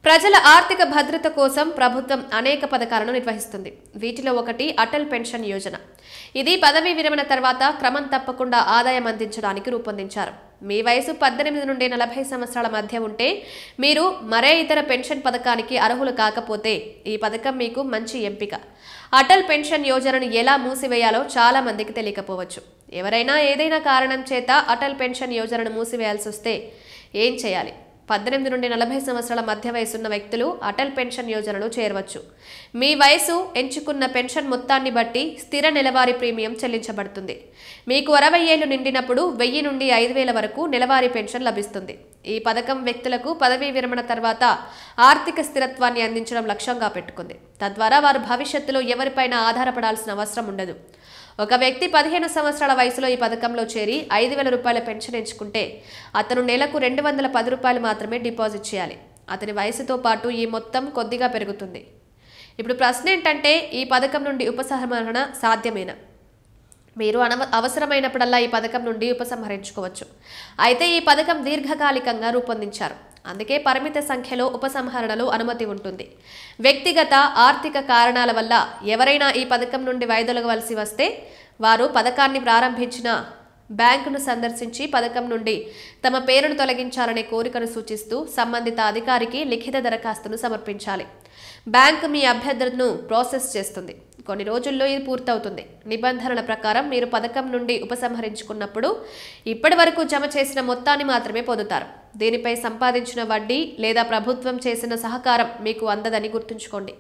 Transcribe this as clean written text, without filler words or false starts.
ప్రజల ఆర్థిక భద్రత కోసం ప్రభుత్వం అనేక పథకాలను నిర్వహిస్తుంది. వీటిలో ఒకటి అటల్ పెన్షన్ యోజన. ఇది పదవీ విరమణ తర్వాత క్రమం తప్పకుండా ఆదాయం అందించడానికి రూపొందించారు. మీ వయసు 18 నుండి 40 సంవత్సరాల మధ్య ఉంటే మీరు మరే ఇతర పెన్షన్ పథకానికి అర్హులు కాకపోతే ఈ పథకం మీకు మంచి ఎంపిక. అటల్ పెన్షన్ యోజనను ఎలా మూసివేయాలో చాలా మందికి తెలియకపోవచ్చు. ఎవరైనా ఏదైనా కారణం చేత అటల్ పెన్షన్ యోజనను మూసివేయాల్సి వస్తే ఏం చేయాలి? 18 నుండి 40 సంవత్సరాల మధ్య వయసున్న వ్యక్తులు అటల్ పెన్షన్ యోజనలో చేరవచ్చు. మీ వయసు, ఎంచుకున్న పెన్షన్ మొత్తాన్ని బట్టి స్థిర నెలవారీ ప్రీమియం చెల్లించబడుతుంది. మీకు 60 ఏళ్లు నిండినప్పుడు 1000 నుండి 5000 వరకు నెలవారీ పెన్షన్ లభిస్తుంది. ఈ పథకం వ్యక్తులకు పదవీ విరమణ తర్వాత ఆర్థిక స్థిరత్వాన్ని అందించడం లక్ష్యంగా పెట్టుకుంది. తద్వారా వారు భవిష్యత్తులో ఎవరిపైనా ఆధారపడాల్సిన అవసరం ఉండదు. ఒక వ్యక్తి 15 సంవత్సరాల వయసులో ఈ పథకంలో చేరి 5000 రూపాయల పెన్షన్ ఎంచుకుంటే అతను నెలకు 210 రూపాయలు మాత్రమే డిపాజిట్ చేయాలి. అతని వయసుతో పాటు ఈ మొత్తం కొద్దిగా పెరుగుతుంది. ఇప్పుడు ప్రశ్న ఏంటంటే, ఈ పథకం నుండి ఉపసంహరణ సాధ్యమేనా? మీరు అవసరమైనప్పుడల్లా ఈ పథకం నుండి ఉపసంహరించుకోవచ్చు. అయితే ఈ పథకం దీర్ఘకాలికంగా రూపొందించారు. అందుకే పరిమిత సంఖ్యలో ఉపసంహరణలు అనుమతి ఉంటుంది. వ్యక్తిగత ఆర్థిక కారణాల వల్ల ఎవరైనా ఈ పథకం నుండి వైదొలగవలసి వస్తే వారు పథకాన్ని ప్రారంభించిన బ్యాంకును సందర్శించి పథకం నుండి తమ పేరును తొలగించాలనే కోరికను సూచిస్తూ సంబంధిత అధికారికి లిఖిత దరఖాస్తును సమర్పించాలి. బ్యాంకు మీ అభ్యర్థనను ప్రాసెస్ చేస్తుంది. కొన్ని రోజుల్లో ఇది పూర్తవుతుంది. నిబంధనల ప్రకారం మీరు పథకం నుండి ఉపసంహరించుకున్నప్పుడు ఇప్పటి వరకు జమ చేసిన మొత్తాన్ని మాత్రమే పొందుతారు. దీనిపై సంపాదించిన వడ్డీ లేదా ప్రభుత్వం చేసిన సహకారం మీకు అందదని గుర్తుంచుకోండి.